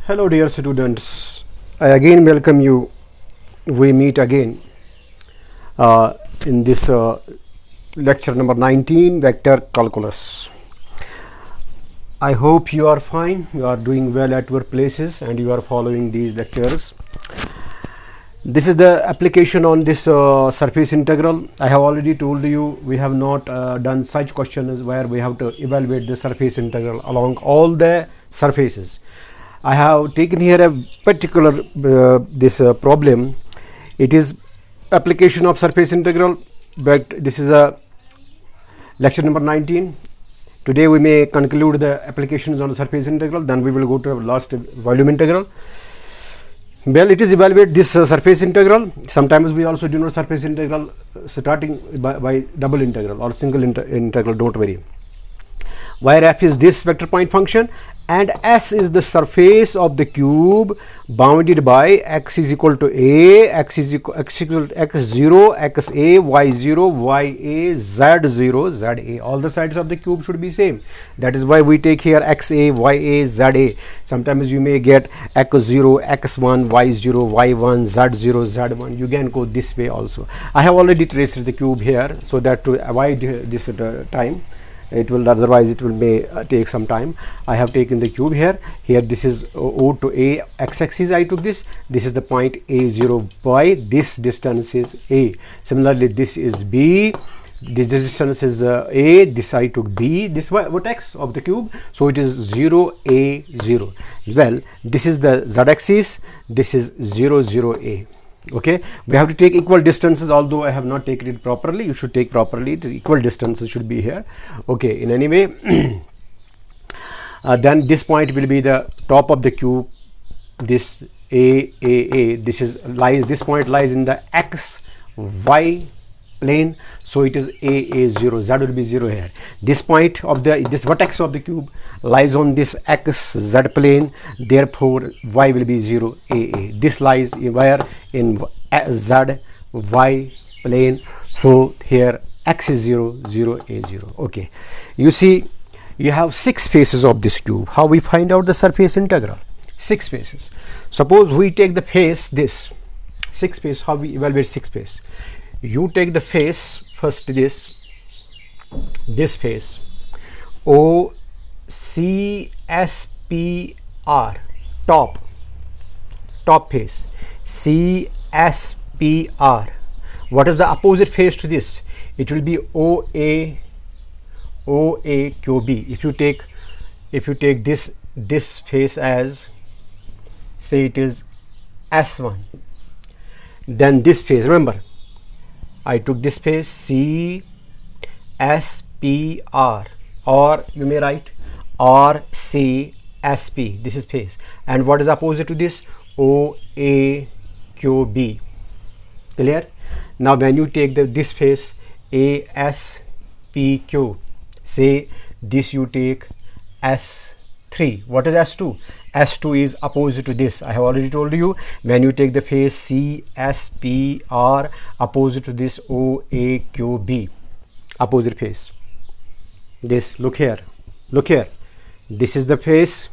Hello dear students, I again welcome you. We meet again in this lecture number 19, Vector Calculus. I hope you are fine, you are doing well at your places and you are following these lectures. This is the application on this surface integral. I have already told you we have not done such questions where we have to evaluate the surface integral along all the surfaces. I have taken here a particular this problem. It is application of surface integral, but this is a lecture number 19. Today we may conclude the applications on the surface integral, then we will go to the last volume integral. Well, it is evaluate this surface integral. Sometimes we also denote surface integral starting by double integral or single integral, don't worry. Where f is this vector point function and s is the surface of the cube bounded by x is equal to a, x is equal x0, xa, y0, ya, z0, za. All the sides of the cube should be same. That is why we take here xa, ya, za. Sometimes you may get x0, x1, y0, y1, z0, z1. You can go this way also. I have already traced the cube here so that to avoid this time. It will, otherwise it will may take some time. I have taken the cube here. This is O to A x-axis. I took this is the point A0 by this distance is A. Similarly, this is B, this distance is A, this I took B, this vertex of the cube, so it is 0 A 0. Well, this is the z-axis, this is 0 0 A. Okay, we have to take equal distances, although I have not taken it properly. You should take properly. The equal distances should be here. Okay, in any way then this point will be the top of the cube. This A, this point lies in the x y plane, so it is a0, z will be 0 here. This point of this vertex of the cube lies on this x z plane, therefore y will be 0 a. This lies where in z y plane, so here x is 0 0 a 0. Okay, you see you have 6 faces of this cube. How we find out the surface integral? 6 faces. Suppose we take the face, this 6 face. How we evaluate 6 face? You take the face first, this face O C S P R, top face C S P R. What is the opposite face to this? It will be O A Q B. If you take this face as, say it is S1, then this face, remember I took this face C S P R, or you may write R C S P. This is face. And what is opposite to this? O A Q B. Clear? Now when you take this face A S P Q, say this you take S3. What is S2? S2 is opposite to this. I have already told you, when you take the face C S P R opposite to this O A Q B, opposite face. This, look here, this is the face.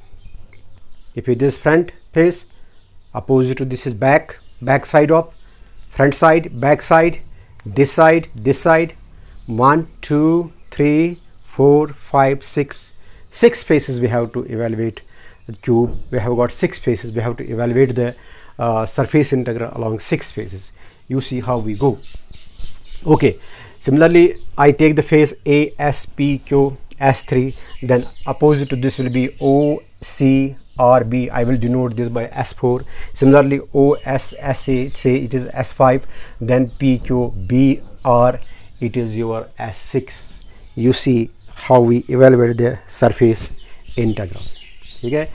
If it is front face, opposite to this is back side of front side, back side, this side. 1 2 3 4 5 6 faces we have to evaluate the cube. We have got 6 faces. We have to evaluate the surface integral along 6 faces. You see how we go. Okay, similarly I take the face A S P Q S3, then opposite to this will be O C R B. I will denote this by S4. Similarly O S S A, say it is S5, then P Q B R, it is your S6. You see how we evaluate the surface integral. Okay,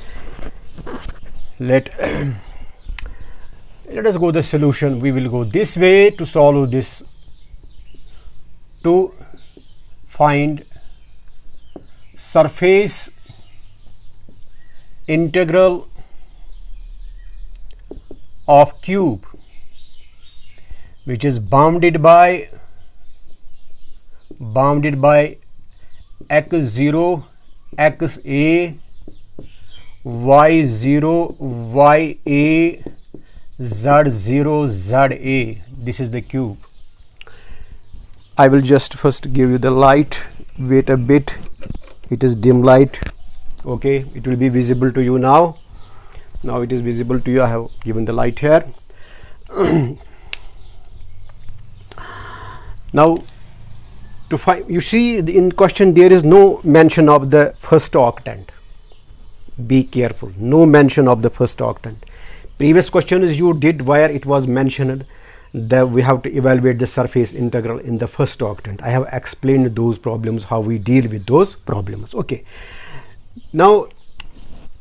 let us go the solution. We will go this way to solve this, to find surface integral of cube which is bounded by x0, xa, y0 ya z0 za. This is the cube. I will just first give you the light. Wait a bit, it is dim light. Okay, it will be visible to you now. Now it is visible to you. I have given the light here. Now to find, you see in question there is no mention of the first octant. Be careful, no mention of the first octant. Previous question is you did where it was mentioned that we have to evaluate the surface integral in the first octant. I have explained those problems, how we deal with those problems. Okay, now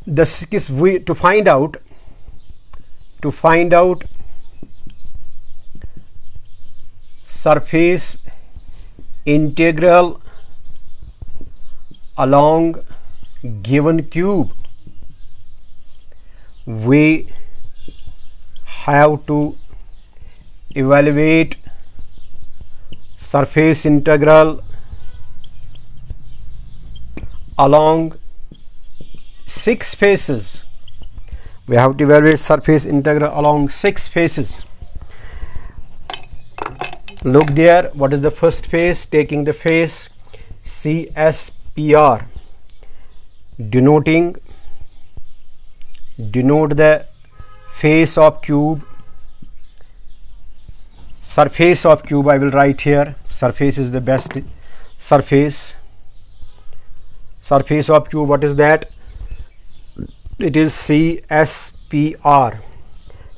the sixth way to find out surface integral along given cube, we have to evaluate surface integral along 6 faces. We have to evaluate surface integral along 6 faces. Look there, what is the first face? Taking the face CSPR, denote the face of cube. Surface of cube I will write here. Surface is the best surface. Surface of cube, what is that? It is CSPR.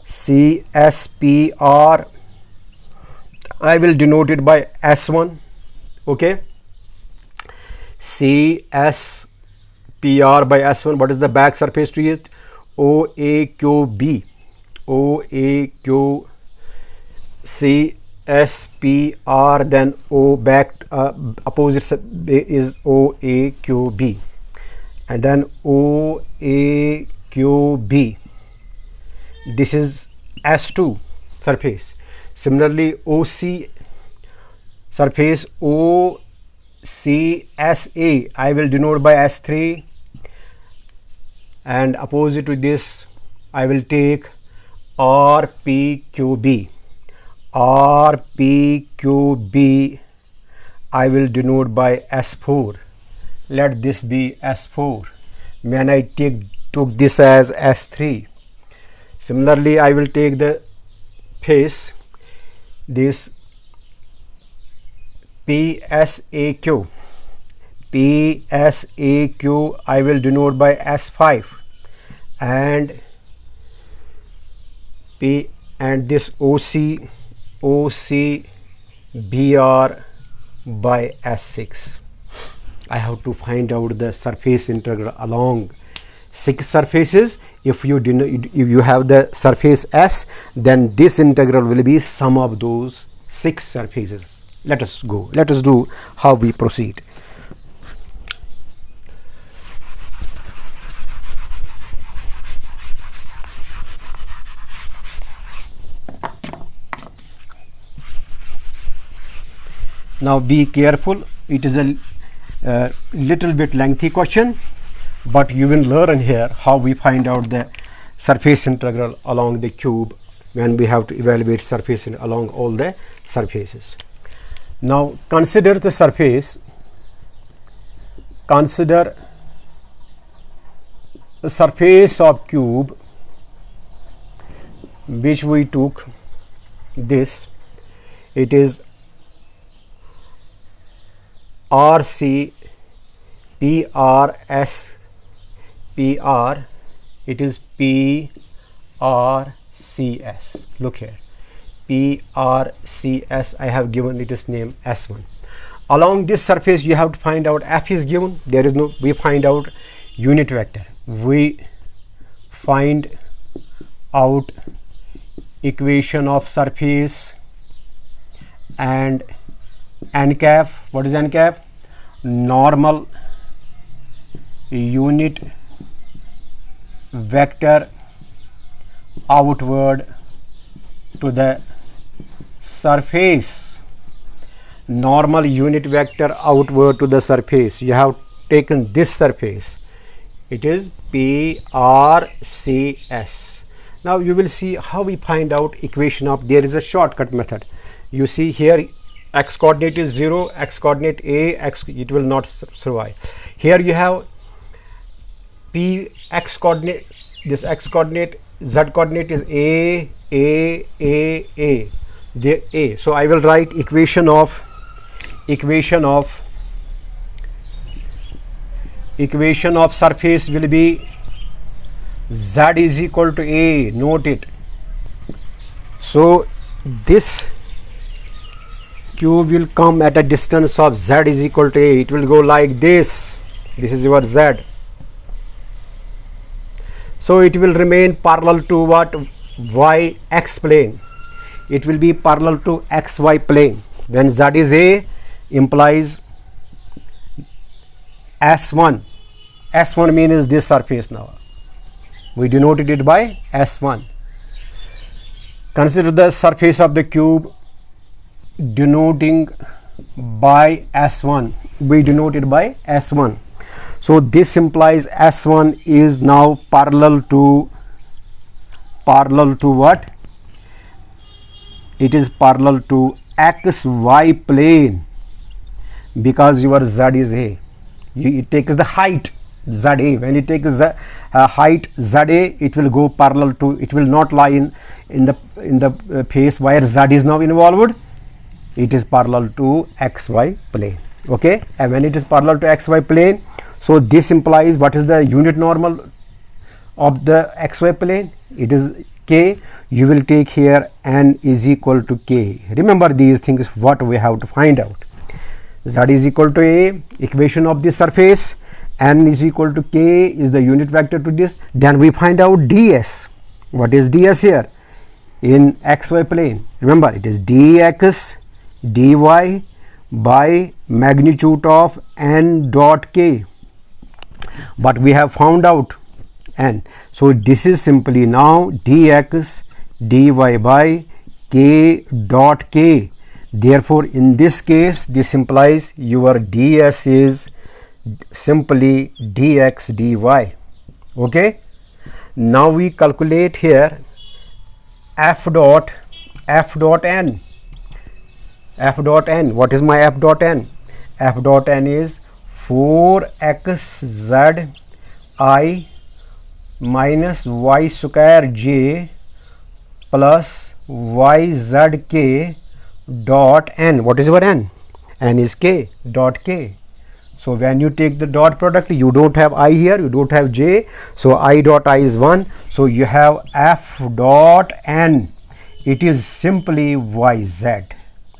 CSPR, I will denote it by S1. Okay, CSPR by S1. What is the back surface to it? OAQB. OAQ CSPR, then O back opposite is OAQB, and then OAQB. This is S2 surface. Similarly, OC surface OCSA I will denote by S3, and opposite to this I will take RPQB. RPQB I will denote by S4. Let this be S4 when I took this as S3. Similarly, I will take the face, this PSAQ. PSAQ I will denote by S5, and this OCBR by S6. I have to find out the surface integral along 6 surfaces. If you have the surface S, then this integral will be sum of those 6 surfaces. Let us go. Let us do how we proceed. Now be careful, it is a little bit lengthy question, but you will learn here how we find out the surface integral along the cube when we have to evaluate surface along all the surfaces. Now consider the surface, consider the surface of cube which we took this, it is RCPRSPR, it is PRCS. Look here, PRCS, I have given it its name S1. Along this surface you have to find out F is given, there is no, we find out unit vector, we find out equation of surface and n cap. What is n cap? Normal unit vector outward to the surface. Normal unit vector outward to the surface. You have taken this surface, It is PRCS. Now you will see how we find out equation of, there is a shortcut method. You see here x coordinate is 0, x coordinate a, x, it will not survive. Here you have p x coordinate, this x coordinate, z coordinate is a, the a. So I will write equation of surface will be z is equal to a. Note it. So this cube will come at a distance of z is equal to a. It will go like this. This is your z. So it will remain parallel to what? Y x plane. It will be parallel to xy plane. When z is a, implies S1. S1 means this surface now. We denoted it by S1. Consider the surface of the cube denoting by S1. We denote it by S1. So this implies S1 is now parallel to what? It is parallel to XY plane, because your Z is A. It takes the height ZA. When it takes the height ZA, it will go parallel to, it will not lie in the face where Z is now involved. It is parallel to XY plane. Okay, and when it is parallel to XY plane, so this implies what is the unit normal of the XY plane? It is K. You will take here n is equal to K. Remember these things, what we have to find out. Z is equal to A, equation of this surface, n is equal to K is the unit vector to this. Then we find out ds. What is ds here? In XY plane, remember it is dx dy by magnitude of n dot k. But we have found out n. So this is simply now dx dy by k dot k. Therefore in this case, this implies your ds is simply dx dy. Okay, now we calculate here f dot n. What is my f dot n? F dot n is 4xzi minus y square j plus yzk dot n. What is your n? N is k dot k. So when you take the dot product, you don't have I here, you don't have j, so I dot I is 1. So you have f dot n. It is simply yz.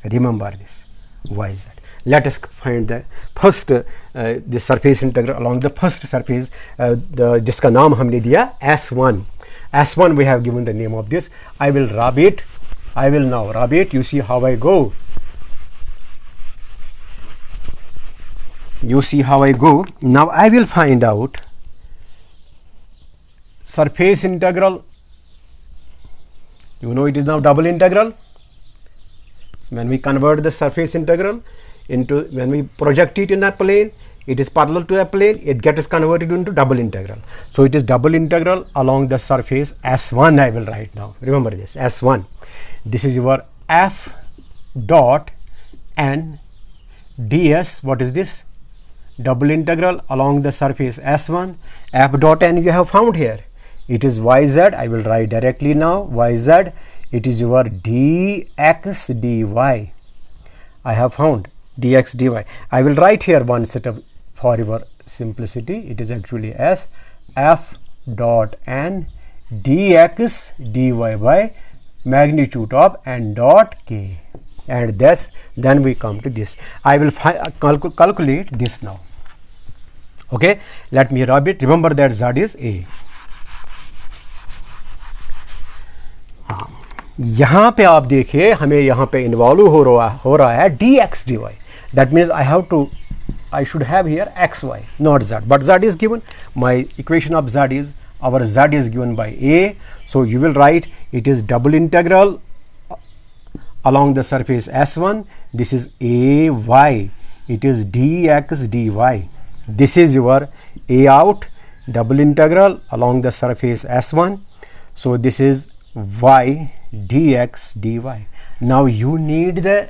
Remember this, yz. Let us find the first the surface integral along the first surface, जिसका नाम हमने दिया S1. S1 we have given the name of this. I will rub it. I will now rub it. You see how I go. You see how I go. Now I will find out surface integral. You know it is now double integral. When we convert the surface integral into, when we project it in a plane, it is parallel to a plane, it gets converted into double integral. So it is double integral along the surface S1. I will write now. Remember this, S1. This is your f dot n ds. What is this? Double integral along the surface S1. F dot n you have found here. It is yz. I will write directly now, yz. It is your dx dy. I have found dx dy. I will write here one setup for your simplicity. It is actually as f dot n dx dy by magnitude of n dot k. And this, then we come to this. I will calculate this now. Okay, let me rub it. Remember that z is a. यहाँ पे आप देखिए हमें यहाँ पे involve हो रहा है dx dy. That means I should have here xy, not z, but z is given. My equation of z is, our z is given by a. So you will write it is double integral along the surface S1. This is ay. It is dx dy. This is your a out. double integral along the surface S1. So this is y dx dy. Now you need the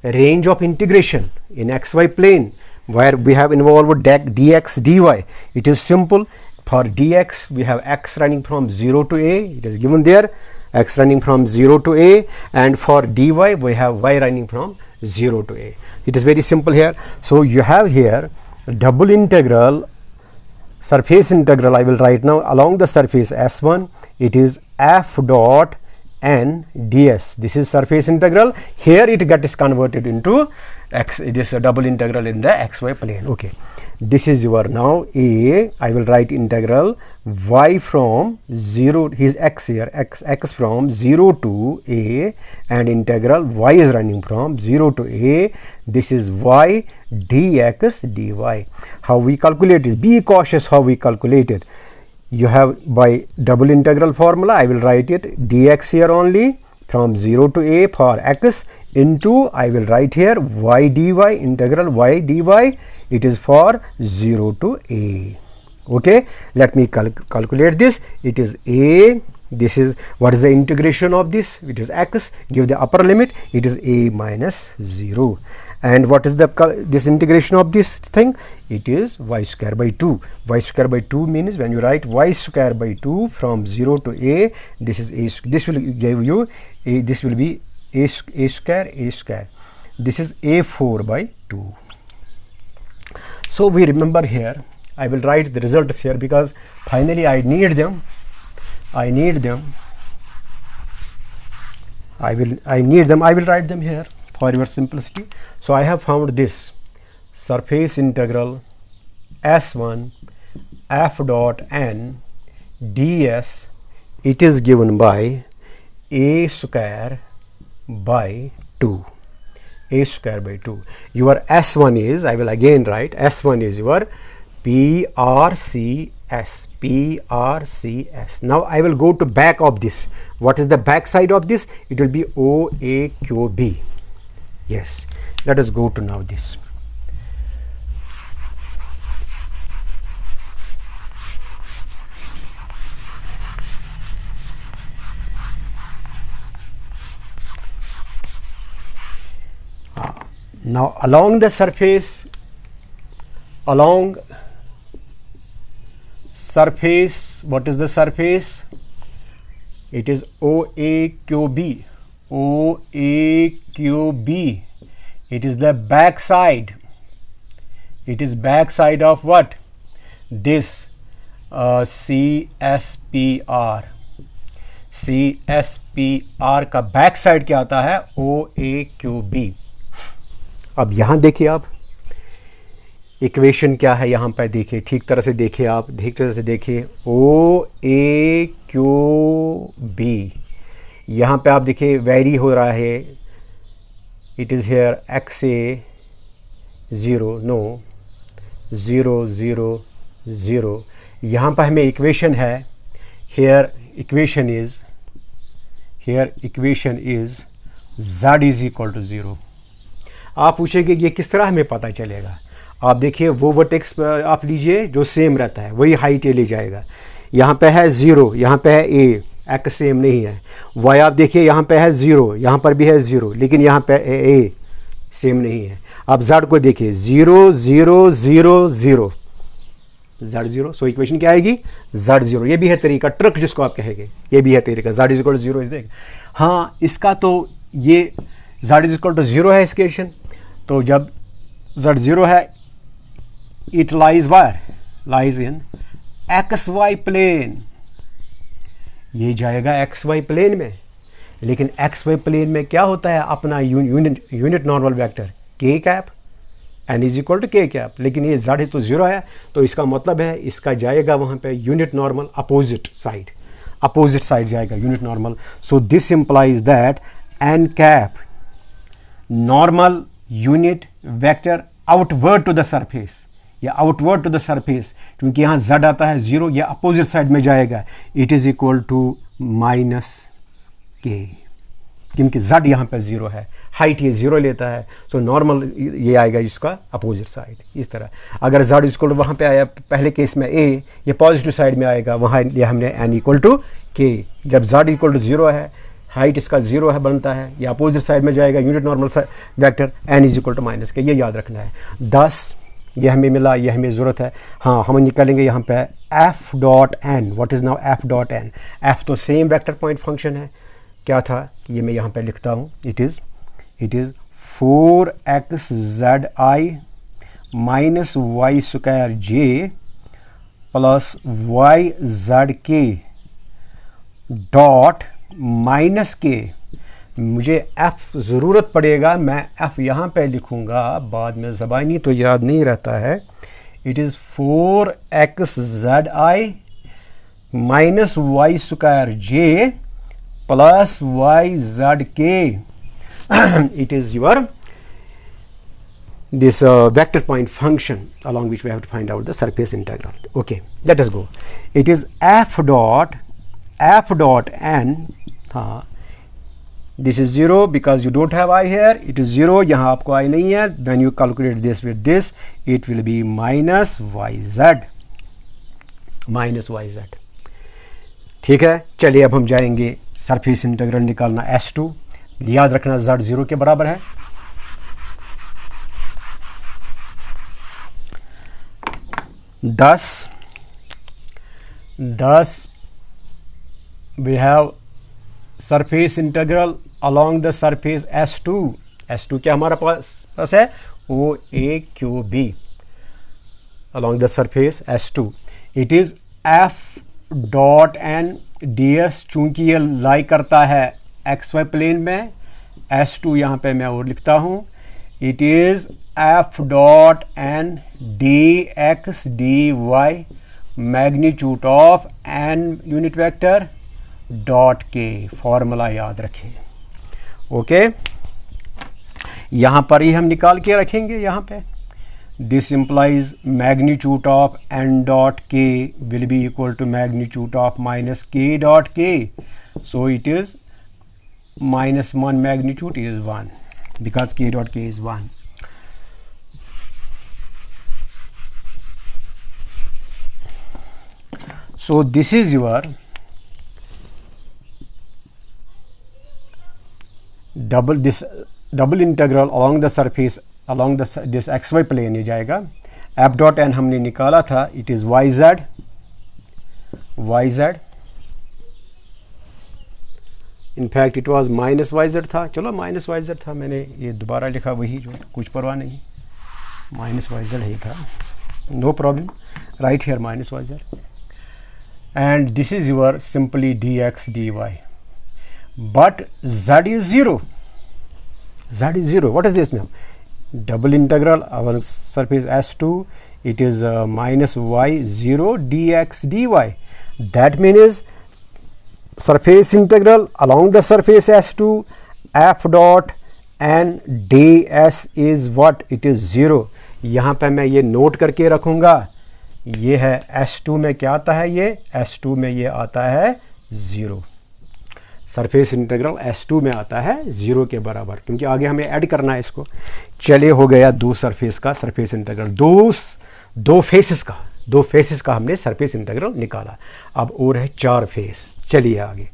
range of integration in xy plane where we have involved dx dy. It is simple. For dx we have x running from 0 to a, it is given there, x running from 0 to a, and for dy we have y running from 0 to a. It is very simple here. So you have here double integral, surface integral I will write now, along the surface S1, it is f dot n ds. This is surface integral. Here it gets converted into x, this double integral in the xy plane. Okay, this is your now a, I will write integral y from 0, his x here, x from 0 to a, and integral y is running from 0 to a. This is y dx dy. How we calculate it? Be cautious how we calculate it. You have by double integral formula, I will write it dx here only from 0 to a for x, into I will write here y dy, integral y dy, it is for 0 to a. Okay, let me calculate this. It is a, this is, what is the integration of this? It is x, give the upper limit, it is a minus 0. And what is the this integration of this thing? It is y square by 2. Y square by 2 means when you write y square by 2 from 0 to a, this is a, this will give you a, this will be a square. This is a4 by 2. So we remember here, I will write the results here because finally I need them. I will write them here for your simplicity. So I have found this surface integral S1 f dot n ds, it is given by a square by 2. A square by 2. Your S1 is, I will again write, S1 is your PRCS. Now I will go to back of this. What is the back side of this? It will be OAQB. Yes, let us go to now this. Now along the surface, what is the surface? It is OAQB. OAQB. It is the back side. It is back side of what? This CSPR. CSPR का back side क्या आता है? OAQB. अब यहाँ देखिए, आप equation क्या है यहाँ पर देखिए, ठीक तरह से देखिए, आप ठीक तरह से देखिए OAQB. यहाँ पे आप देखिए वेरी हो रहा है. It is here XA 0 no 0 0 0. यहाँ पर हमें इक्वेशन है, here equation is Z is equal to 0. आप पूछेंगे ये किस तरह हमें पता चलेगा? आप देखिए वो वर्टेक्स आप लीजिए जो सेम रहता है, वही हाइट ले जाएगा. यहाँ पे है 0, यहाँ पे है a, x सेम नहीं है. y आप देखिए यहाँ पे है 0, यहाँ पर भी है 0, लेकिन यहाँ पे a सेम नहीं है. आप z को देखिए 0 0 0 0 z0. सो इक्वेशन क्या आएगी? z0. ये भी है तरीका, ट्रिक जिसको आप कहेंगे, ये भी है तरीका. z is equal to 0 is देख. हाँ, इसका तो ये z इज इक्वल टू 0 है इक्वेशन. तो जब z0 है, it lies in xy plane. ये जाएगा xy प्लेन में, लेकिन xy प्लेन में क्या होता है? अपना unit normal vector k cap, n is equal to k cap. लेकिन ये z तो 0 है, तो इसका मतलब है इसका जाएगा वहाँ पे यूनिट नॉर्मल अपोजिट साइड जाएगा unit normal. So this implies that n cap normal unit vector outward to the surface, या आउटवर्ड टू द सरफेस, क्योंकि यहाँ z आता है 0, या अपोजिट साइड में जाएगा. It is equal to minus k. क्योंकि z यहाँ पे 0 है, हाइट ये 0 लेता है, तो नॉर्मल ये आएगा इसका अपोजिट साइड इस तरह। अगर z इक्वल वहाँ पे आया पहले केस में a, ये पॉजिटिव साइड में आएगा, वहाँ लिया हमने n इक्वल टू k। जब z इक्वल टू 0 है, हाइट इसका 0 है बनता है, ये अपोजिट साइड में जाएगा, unit normal vector n is equal to minus K, ये याद रखना है। 10 ये हमें मिला, ये हमें ज़रूरत है। हाँ, हम निकालेंगे यहाँ पे f dot n। What is now f dot n? f तो सेम वेक्टर पॉइंट फंक्शन है, क्या था ये मैं यहाँ पे लिखता हूँ, it is 4xzi minus y square j plus y z k dot minus k. मुझे f ज़रूरत पड़ेगा, मैं f यहाँ पे लिखूँगा, बाद में ज़बानी तो याद नहीं रहता है। It is 4xzi minus y square j plus y z k. It is your this vector point function along which we have to find out the surface integral. Okay, let us go. It is f dot n. हाँ, this is 0 because you don't have I here. It is 0, यहाँ आपको I नहीं है. When you calculate this with this, it will be minus yz. ठीक है, चलिए अब हम जाएंगे सरफेस इंटीग्रल निकालना S2। याद रखना z 0 के बराबर है। Thus we have surface integral along the surface S2 क्या हमारा पास है, OAQB along the surface S2. It is f dot n ds, चूंकि ये लाई करता है XY प्लेन में, S2 यहाँ पे मैं और लिखता हूँ, it is f dot n dx dy magnitude of n unit vector dot k। Formula याद रखें। ओके, यहाँ पर ही हम निकाल के रखेंगे। यहाँ पे this implies magnitude of n dot k will be equal to magnitude of minus k dot k, so it is minus 1 magnitude is 1 because k dot k is 1. So this is your double integral along the surface along this xy plane ये जाएगा। f dot n हमने निकाला था, it is yz। in fact it was minus yz था, चलो minus yz था, मैंने ये दोबारा लिखा वही, जो कुछ परवाह नहीं, minus yz ही था, no problem, right here minus yz, and this is your simply dx dy, but z is 0. What is this now? Double integral our surface S2, it is minus y0 dx dy. That means surface integral along the surface S2 f dot n ds is what? It is 0. यहाँ पे मैं ये note करके रखूँगा, ये है S2 में क्या आता है, ये S2 में ये आता है 0। सरफेस इंटीग्रल S2 में आता है 0 के बराबर, क्योंकि आगे हमें ऐड करना है इसको। चलिए, हो गया दो सरफेस का सरफेस इंटीग्रल, दो फेसेस का हमने सरफेस इंटीग्रल निकाला। अब और है 4 फेस। चलिए आगे,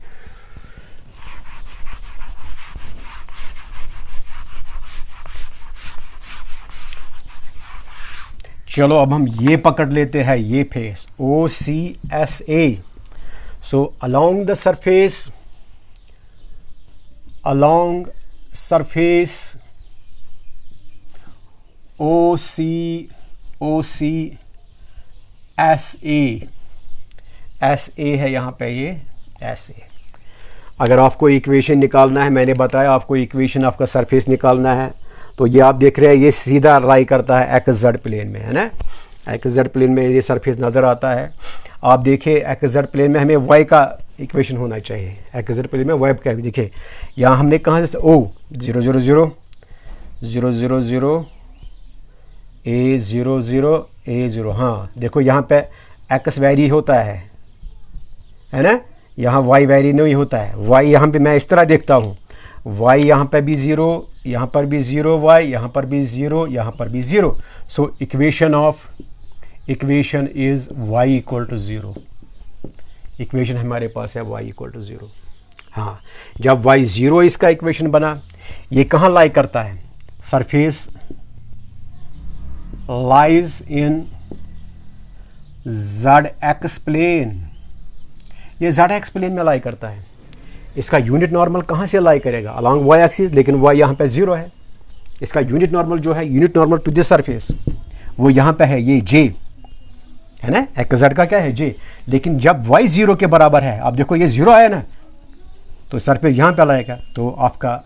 चलो अब हम ये पकड़ लेते हैं, ये face OCSA। So along the surface SA है यहाँ पे, ये SA। अगर आपको इक्वेशन निकालना है, मैंने बताया आपको इक्वेशन आपका सरफेस निकालना है, तो ये आप देख रहे हैं ये सीधा लाई करता है XZ प्लेन में, है ना। XZ प्लेन में ये सरफेस नज़र आता है। आप देखिए XZ प्लेन में हमें y का इक्वेशन होना चाहिए, XZ प्लेन में y का। देखिए यहाँ हमने कहाँ से O 0 0 0 0 0 0 A 0 0 A 0। हाँ देखो यहाँ पे x वैरी होता है ना, यहाँ y वैरी नहीं होता है। y यहाँ पे मैं इस तरह देखता हूँ, y यहाँ पे भी 0, यहाँ पर भी 0 y, यहाँ पर भी 0, यहाँ पर भी 0. So equation is y equal to 0. Equation हमारे पास है y इक्वल टू 0. हाँ, जब y 0 इसका इक्वेशन बना, ये कहाँ लाई करता है? Surface lies in ZX plane. ये ZX प्लेन में लाई करता है. इसका यूनिट नॉर्मल कहाँ से लाई करेगा? अलॉन्ग y एक्सिस, लेकिन y यहाँ पे 0 है. इसका यूनिट नॉर्मल जो है, unit normal to this surface, वो यहाँ पे है, ये J है ना. XZ का क्या है? J. लेकिन जब y 0 के बराबर है, आप देखो ये 0 आया ना, तो सरफेस यहाँ पे लाएगा, तो आपका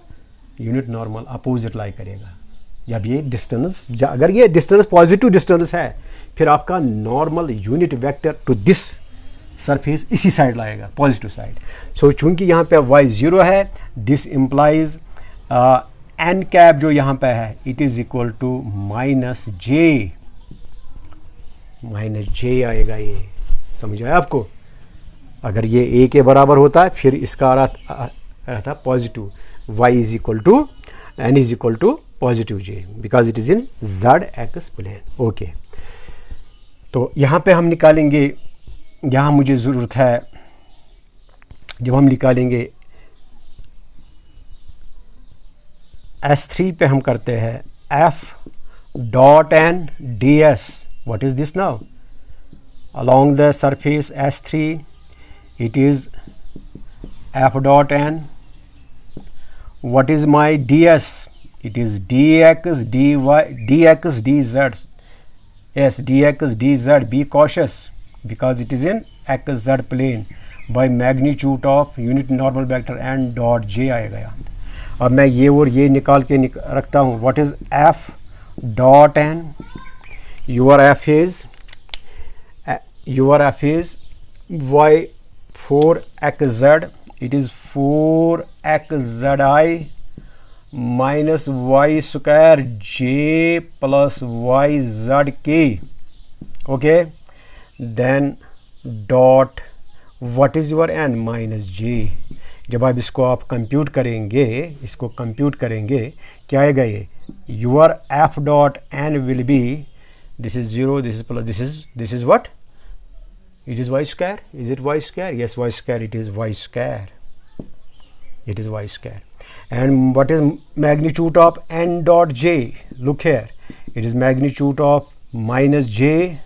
यूनिट नॉर्मल अपोजिट लाई करेगा. जब ये डिस्टेंस, अगर ये डिस्टेंस पॉजिटिव डिस्टेंस है, फिर आपका normal unit vector to this surface इसी साइड लाएगा, पॉजिटिव साइड. सो चूंकि यहाँ पे y 0 है, दिस इम्प्लाइज n कैप जो यहाँ पे है, it is equal to minus j आएगा. ये समझ आया आपको? अगर ये a के बराबर होता है, फिर इसका रहता positive, y is equal to n is equal to positive j, because it is in ZX plane. Okay, तो यहाँ पे हम निकालेंगे, यहाँ मुझे ज़रूरत है, जब हम निकालेंगे S3 पे हम करते हैं f dot n ds. What is this now? along the surface S3 it is f dot n. What is my ds? It is dx dy dx dz. Yes, dx dz. Be cautious because it is in xz plane by magnitude of unit normal vector n dot j आएगा यहाँ. अब मैं ये और ये निकाल के रखता हूँ. What is f dot n? Your f is y 4xz. It is 4xzi minus y square j plus yzk. Okay, then dot what is your n? Minus j. जब आप इसको आप कंप्यूट करेंगे, इसको कंप्यूट करेंगे, क्या आएगा ये? your f dot n will be, this is 0, this is plus, this is what? It is y square. Is it y square? Yes, y square. It is y square. It is y square. And what is magnitude of n dot j? Look here. It is magnitude of minus j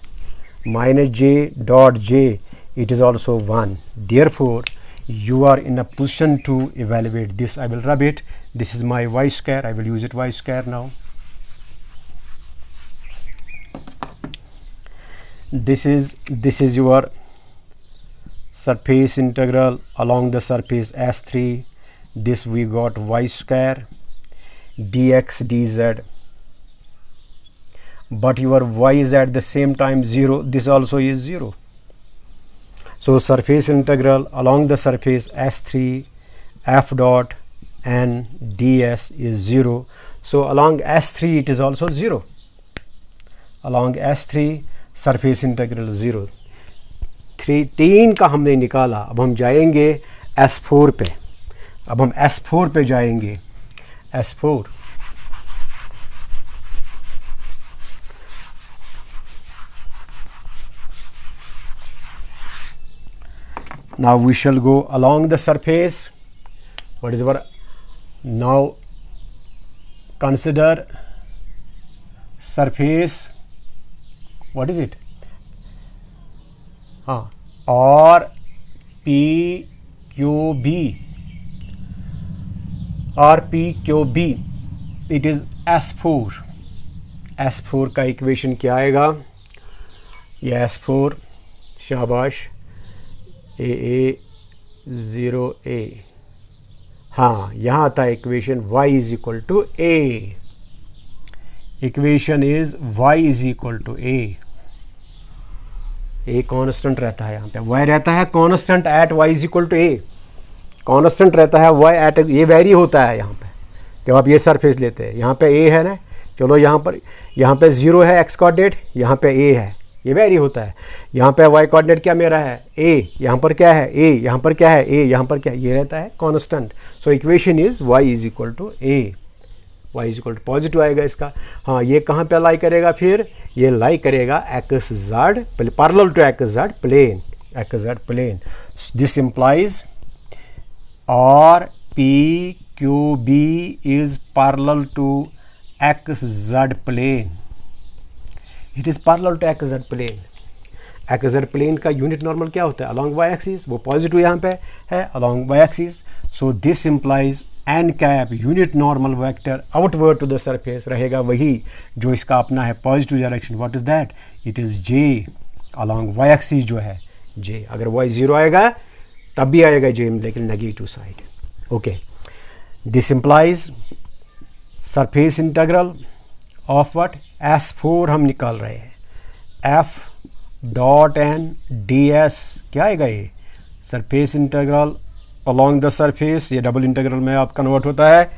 dot j. It is also 1. Therefore, you are in a position to evaluate this. I will rub it. This is my y square. I will use it y square now. This is your surface integral along the surface S3. This we got y square dx dz, but your y is at the same time 0. This also is 0. So surface integral along the surface S3 f dot n ds is 0. So along S3 it is also 0. Along S3 surface integral 0. 3 का हमने निकाला. अब हम जाएंगे S4 पे. अब हम S4 पे जाएंगे. S4 now we shall go along the surface. What is our now? Consider surface. What is it? R P Q B. R P Q B. It is S4. S4 का equation क्या आएगा? ये S4 शाबाश AA 0A. हाँ, यहाँ आता है equation y is equal to A. Equation is y is equal to A. A constant रहता है, यहाँ पे y रहता है constant eight y is equal to A. Constant रहता है y एट, ये वेरी होता है यहाँ पे जब आप ये सरफेस लेते हैं. यहाँ पे A है ना, चलो यहाँ पे 0 है x कोऑर्डिनेट, यहाँ पे A है, ये वेरी होता है। यहाँ पे वाई कोऑर्डिनेट क्या मेरा है ए, यहाँ पर क्या है ए, यहाँ पर क्या है ए, यहाँ पर क्या है, ये रहता है constant. So equation is y is equal to a, y is equal to positive आएगा इसका। हाँ, ये कहाँ पे लाई करेगा फिर, ये लाई करेगा x z parallel to x z plane, x z plane. This implies r p q b is parallel to x z plane, it is parallel to x z plane. X z plane का unit normal क्या होता है, along y axis, वो positive यहाँ पे है along y axis. So this implies n cap unit normal vector outward to the surface रहेगा वही जो इसका अपना है positive direction. What is that, it is j along y axis जो है जे। अगर वाई जीरो आएगा तब भी आएगा जे, लेकिन negative side. Okay, this implies surface integral of what, S4 हम निकाल रहे हैं, f dot n d s क्या आएगा ये, surface integral along the surface, ये डबल इंटीग्रल में आप कन्वर्ट होता है।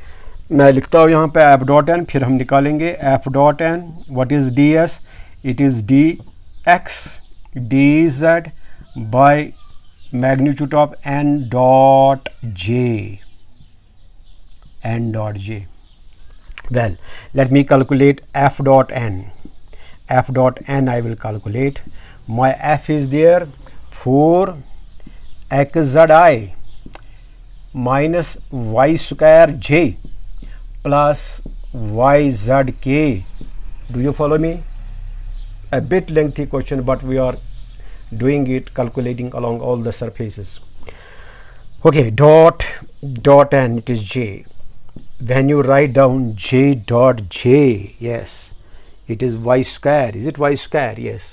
मैं लिखता हूँ यहाँ पे एफ डॉट एन, फिर हम निकालेंगे f dot n, what is d s, it is d x d z by magnitude of n dot j, n dot j. Well, let me calculate f dot n. F dot n I will calculate. My f is there 4xzi minus y square j plus yzk. Do you follow me? A bit lengthy question, but we are doing it, calculating along all the surfaces. Okay, dot n, it is j. When you write down j dot j, yes, it is y square. Is it y square? Yes,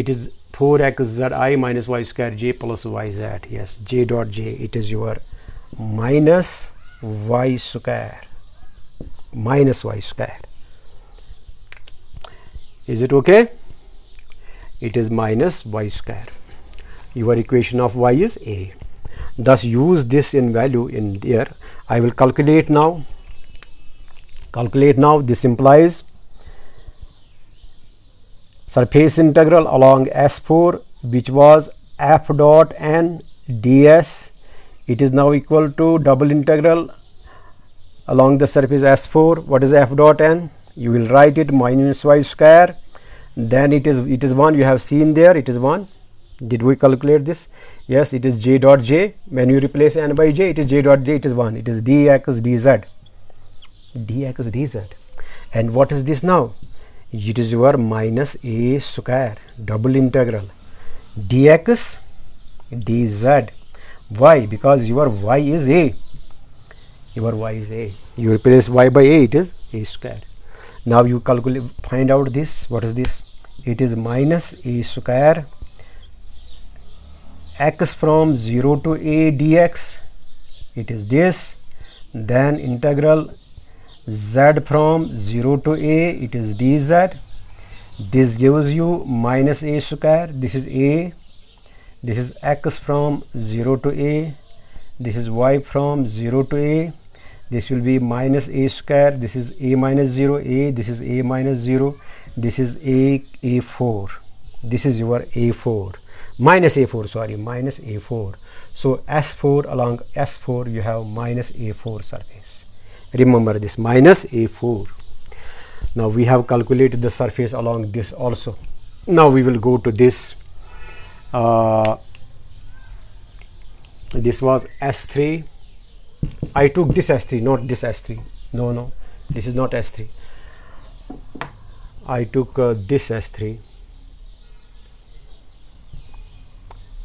it is 4xzi minus y square j plus yz. Yes, j dot j, it is your minus y square, minus y square. Is it okay? It is minus y square. Your equation of y is a. Thus use this in value in there. I will calculate now. This implies surface integral along S4, which was f dot n ds. It is now equal to double integral along the surface S4. What is f dot n? You will write it minus y square. Then it is 1. You have seen there, it is 1. Did we calculate this? Yes, it is j dot j. When you replace n by j, it is j dot j, it is 1. It is dx dz, dx dz. And what is this now? It is your minus a square, double integral dx dz. Why? Because your y is a, your y is a. You replace y by a, it is a square. Now you calculate, find out this. What is this? It is minus a square x from 0 to a dx, it is this. Then integral z from 0 to a, it is dz. This gives you minus a square. This is a, this is x from 0 to a, this is y from 0 to a. This will be minus a square. This is a minus 0 a, this is a minus 0, this is a4. This is your a4, minus a4, sorry, minus a4. So S4, along S4 you have minus a4 surface. Remember this, minus a4. Now we have calculated the surface along this also. Now we will go to this. This was S3. I took this S3, not this S3. No, this is not S3. I took this S3.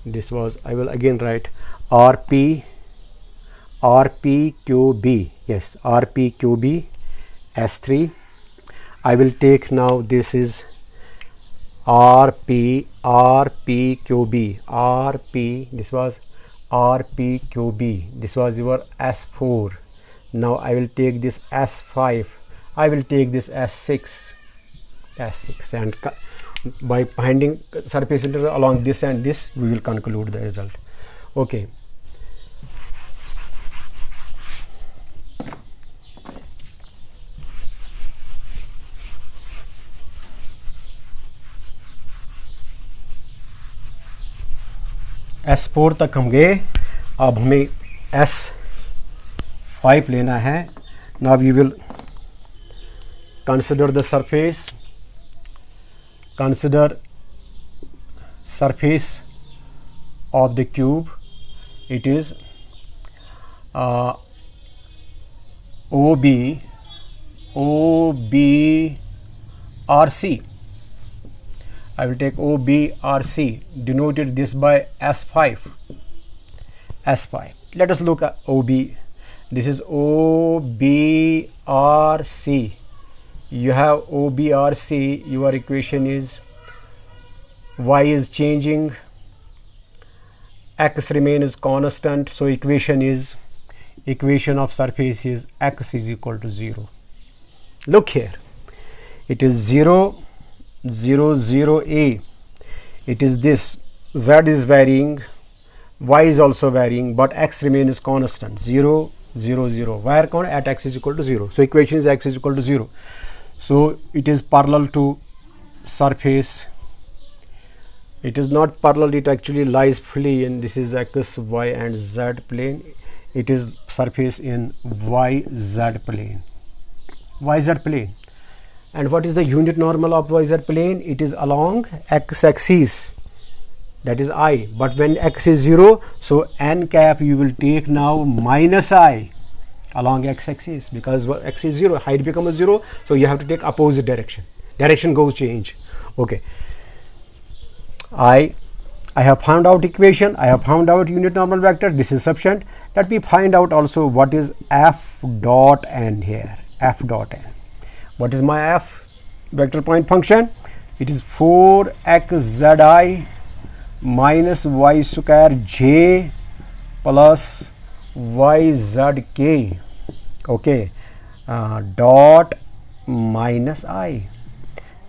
This was, I will again write RPQB. Yes, RPQB S3. I will take now, this is RPQB. This was RPQB. This was your S4. Now I will take this S5. I will take this S6. And by finding surface integral along this and this, we will conclude the result. Okay. S4 तक हम गए, अब हमें S5 लेना है. Now we will consider the surface. Consider surface of the cube. It is OBRC. I will take OBRC, denoted this by S5. S5. Let us look at OB. This is OBRC. You have OBRC. Your equation is y is changing, x remains constant. So equation of surface is x is equal to 0. Look here. It is 0, 0, 0, A. It is this. Z is varying, y is also varying, but x remains constant. 0, 0, 0. Where at x is equal to 0. So equation is x is equal to 0. So it is parallel to surface. It is not parallel, it actually lies fully in this is x, y and z plane. It is surface in YZ plane. YZ plane. And what is the unit normal of YZ plane? It is along x axis, that is I. But when x is 0, so n cap you will take now minus I along x axis, because x is 0, height becomes 0, so you have to take opposite direction. Direction goes change. Okay. I have found out equation, I have found out unit normal vector, this is sufficient. Let me find out also what is f dot n here. F dot n. What is my f? Vector point function. It is 4xzi minus y square j plus yzk. Okay. Dot minus I.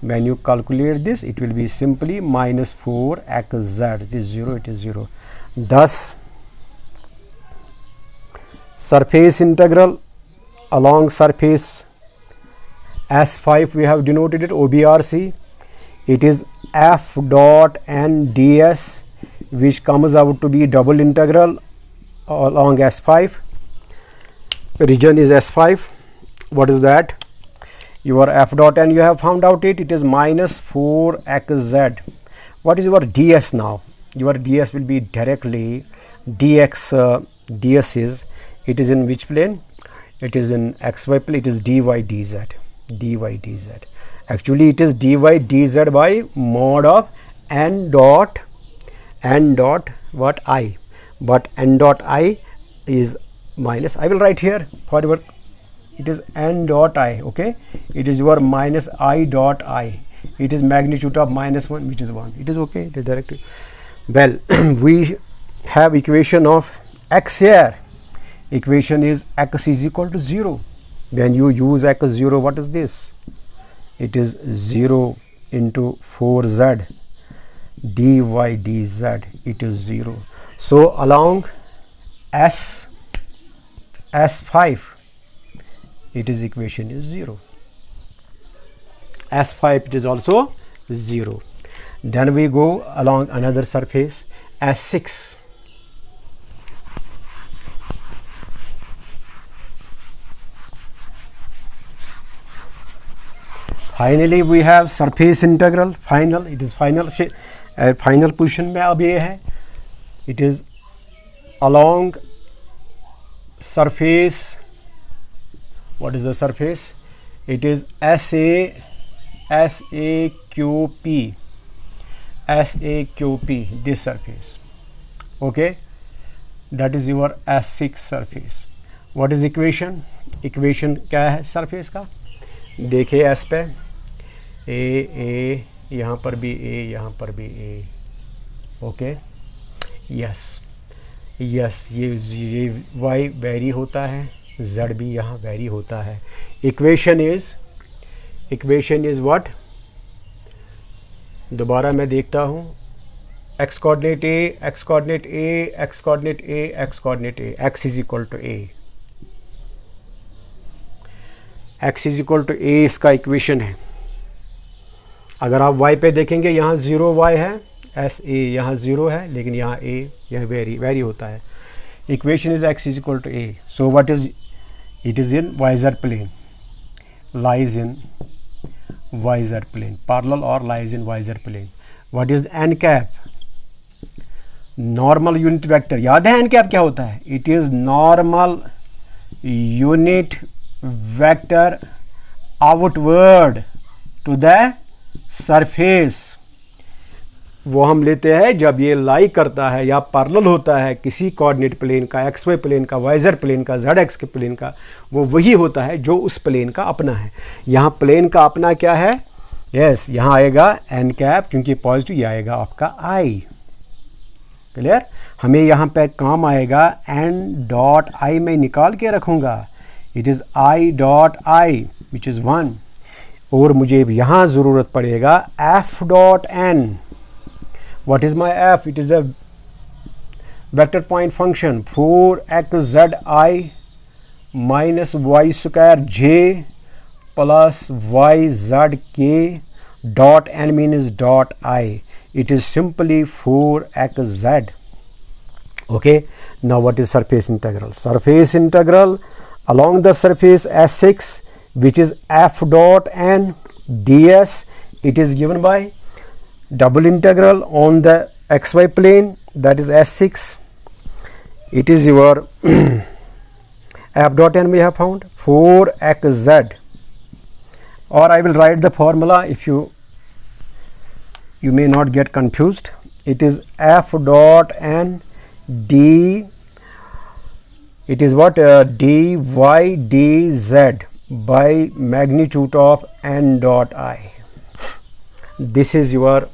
When you calculate this, it will be simply minus 4xz. It is 0, it is 0. Thus, surface integral along surface S5, we have denoted it OBRC. It is f dot n ds, which comes out to be double integral along S5. Region is S5. What is that? Your f dot n, you have found out it is minus 4xz. What is your ds now? Your ds will be directly dx. Ds is, it is in which plane? It is in xy plane. It is dy dz. Dy dz. Actually it is dy dz by mod of n dot what I, but n dot I is minus, I will write here for your, it is n dot I. Okay, it is your minus I dot I. It is magnitude of minus 1, which is 1. It is okay, it is directly. Well, we have equation of x here. Equation is x is equal to 0. When you use x 0, what is this? It is 0 into 4z dy dz. It is 0. So along S5, it is equation is 0. S5, it is also 0. Then we go along another surface S6. Finally we have surface integral. Final, it is final final position में अब ये है. It is along surface. What is the surface? It is SAQP. This surface. Okay, that is your S6 surface. What is equation? Equation क्या है surface का? देखिए S पे ए यहाँ पर भी ए, यहाँ पर भी ए. ओके, यस, ये y वेरी होता है, z भी यहाँ वेरी होता है. Equation is what? दोबारा मैं देखता हूँ. x coordinate a, x coordinate a, x coordinate a, x coordinate a. x is equal to a. x is equal to a इसका इक्वेशन है. अगर आप y पे देखेंगे यहाँ 0 y है, एस ए यहाँ 0 है, लेकिन यहाँ ए यहाँ वेरी होता है. Equation is x is equal to a. So what is it is in visor plane, lies in visor plane, parallel or lies in visor plane. What is n cap? Normal unit vector. याद है n cap क्या होता है? It is normal unit vector outward to the surface. वो हम लेते हैं जब ये लाई करता है या पैरेलल होता है किसी कोऑर्डिनेट प्लेन का, एक्स वाई प्लेन का, वाइजर प्लेन का, जेड एक्स के प्लेन का, वो वही होता है जो उस प्लेन का अपना है. यहाँ प्लेन का अपना क्या है? यस, यहाँ आएगा एन कैप, क्योंकि पॉजिटिव, ये आएगा आपका आई. क्लियर? हमें यहाँ पे काम आएगा एन डॉट आई में निकाल के रखूँगा. It is i dot i which is 1. और मुझे यहाँ ज़रूरत पड़ेगा f dot n. What is my f? It is the vector point function 4xzi minus y square j plus yzk dot n means dot I. It is simply 4xz. Okay. Now what is surface integral? Surface integral along the surface S6, which is f dot n ds. It is given by double integral on the xy plane, that is S6. It is your f dot n we have found 4xz, or I will write the formula if you may not get confused. It is f dot n d, it is what dy dz by magnitude of n dot I. This is your,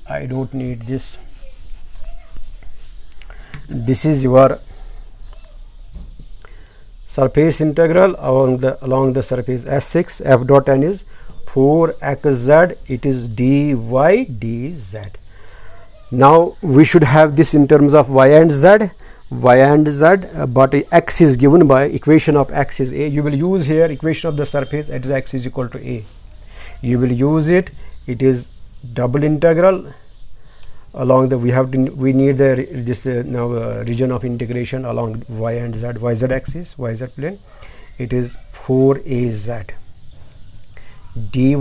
I don't need this. This is your surface integral along the surface S6. F dot n is 4xz. It is dy dz. Now we should have this in terms of y and z. But x is given by equation of x is a. You will use here equation of the surface, it is x is equal to a. You will use it. It is double integral along the, we need this region of integration along y and z, yz axis, yz plane. It is 4az dy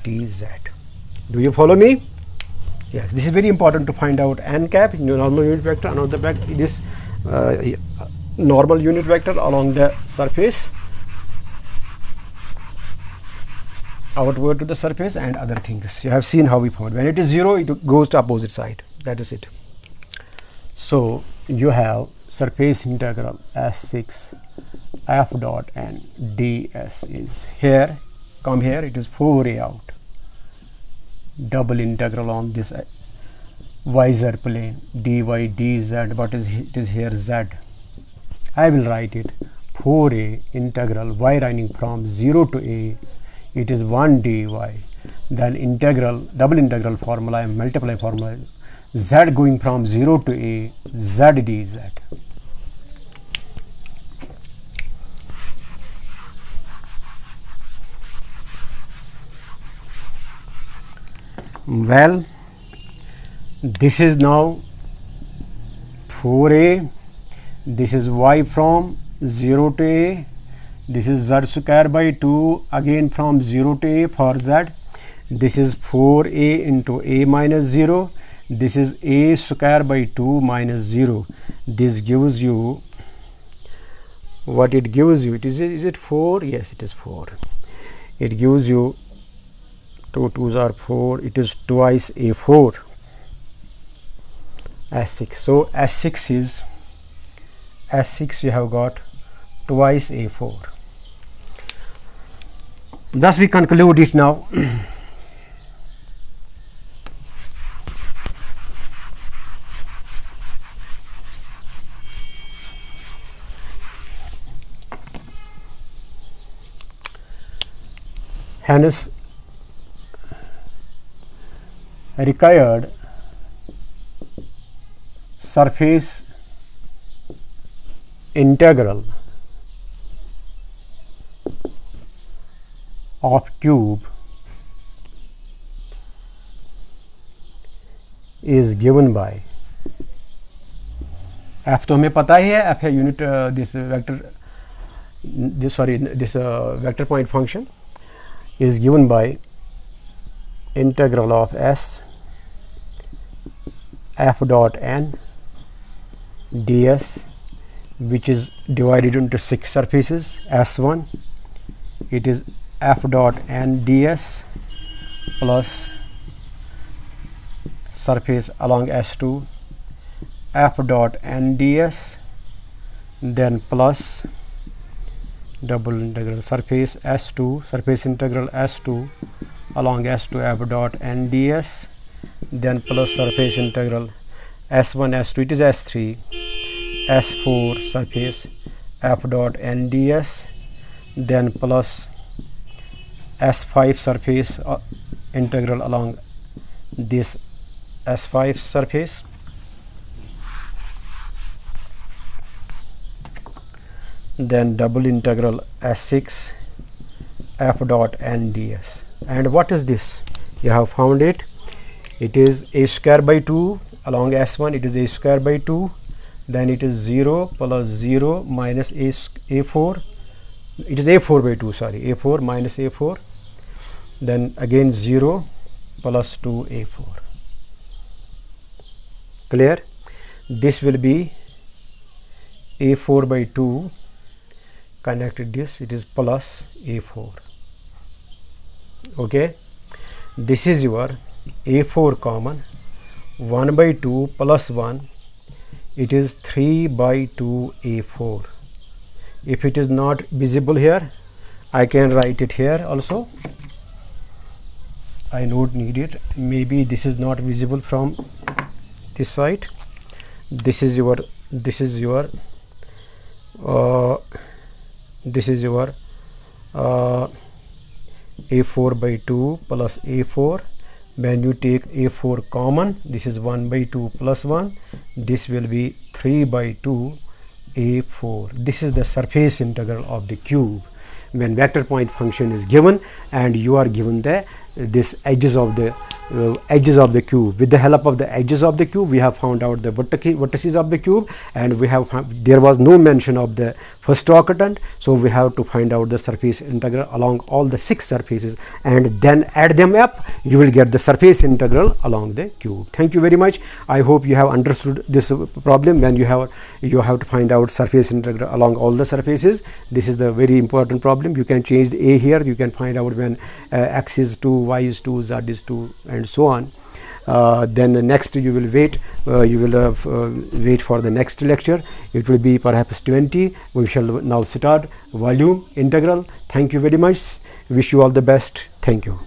dz. Do you follow me? Yes, this is very important to find out. N cap, normal unit vector, another back, it is normal unit vector along the surface, outward to the surface, and other things. You have seen how we found. When it is 0, it goes to opposite side. That is it. So you have surface integral S6 f dot n ds is here. Come here, it is 4a out. Double integral on this visor plane dy dz, but it is here z. I will write it 4a integral y running from 0 to a. It is 1 dy, then integral, double integral formula and multiply formula, z going from 0 to a, z dz. Well, this is now 4a, this is y from 0 to a, this is z square by 2 again from 0 to a for z. This is 4a into a minus 0. This is a square by 2 minus 0. This gives you what it gives you. Is it 4? Yes, it is 4. It gives you 2 2s are 4. It is twice a4 S6. So S6 is S6 you have got twice a4. Thus we conclude it now. Hence required surface integral of cube is given by, f तो हमें पता ही है, f है unit this vector point function is given by integral of s f dot n ds, which is divided into 6 surfaces. S1, it is f dot n ds plus surface along S2 f dot n ds, then plus double integral surface S2, surface integral S2 along S2 f dot n ds, then plus surface integral S1 S2, it is S3 S4 surface f dot n ds, then plus S5 surface integral along this S5 surface, then double integral S6 f dot n ds. And what is this? You have found it. It is a square by 2 along S1, it is a square by 2, then it is 0 plus 0 minus a4, it is a4 by 2, sorry, a4 minus a4, then again 0 plus 2a4. Clear? This will be a4 by 2 connected this, it is plus a4. Okay, this is your a4 common, 1 by 2 plus 1, it is 3 by 2 a4. If it is not visible here, I can write it here also. I don't need it, maybe this is not visible from this side. This is your a4 by 2 plus a4. When you take a4 common, this is 1 by 2 plus 1, this will be 3 by 2 a4. This is the surface integral of the cube when vector point function is given and you are given the edges of the cube. With the help of the edges of the cube, we have found out the vertices of the cube, and there was no mention of the first occurrence, so we have to find out the surface integral along all the 6 surfaces and then add them up. You will get the surface integral along the cube. Thank you very much. I hope you have understood this problem. When you have to find out surface integral along all the surfaces, this is the very important problem. You can change the a here, you can find out when x is 2, y is 2, z is 2, and so on. Then the next you will wait for the next lecture. It will be perhaps 20. We shall now start volume integral. Thank you very much. Wish you all the best. Thank you.